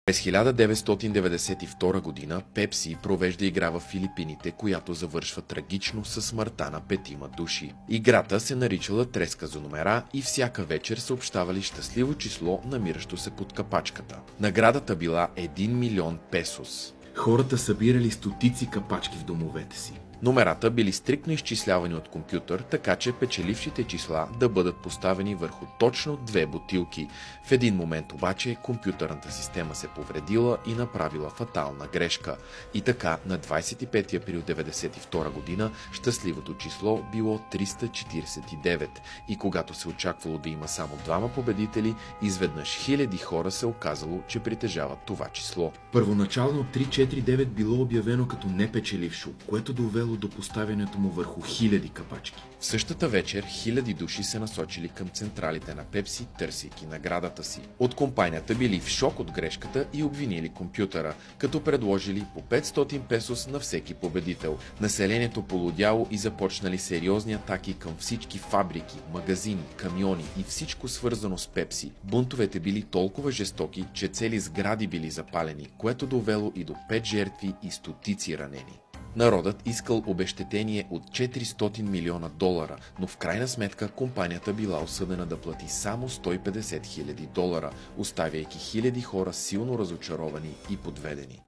През 1992 година Пепси провежда игра в Филипините, която завършва трагично със смъртта на 5 души. Играта се наричала треска за номера и всяка вечер съобщавали щастливо число, намиращо се под капачката. Наградата била 1 милион песос. Хората събирали стотици капачки в домовете си. Номерата били стриктно изчислявани от компютър, така че печелившите числа да бъдат поставени върху точно 2 бутилки. В един момент обаче компютърната система се повредила и направила фатална грешка. И така на 25 април 1992 година щастливото число било 349. И когато се очаквало да има само 2 победители, изведнъж хиляди хора се оказало, че притежават това число. Първоначално 349 било обявено като непечелившо, което довело до поставянето му върху хиляди капачки. В същата вечер хиляди души се насочили към централите на Пепси, търсейки наградата си. От компанията били в шок от грешката и обвинили компютъра, като предложили по 500 песос на всеки победител. Населението полудяло и започнали сериозни атаки към всички фабрики, магазини, камиони и всичко свързано с Пепси. Бунтовете били толкова жестоки, че цели сгради били запалени, което довело и до 5 жертви и стотици ранени. Народът искал обезщетение от 400 милиона долара, но в крайна сметка компанията била осъдена да плати само 150 хиляди долара, оставяйки хиляди хора силно разочаровани и подведени.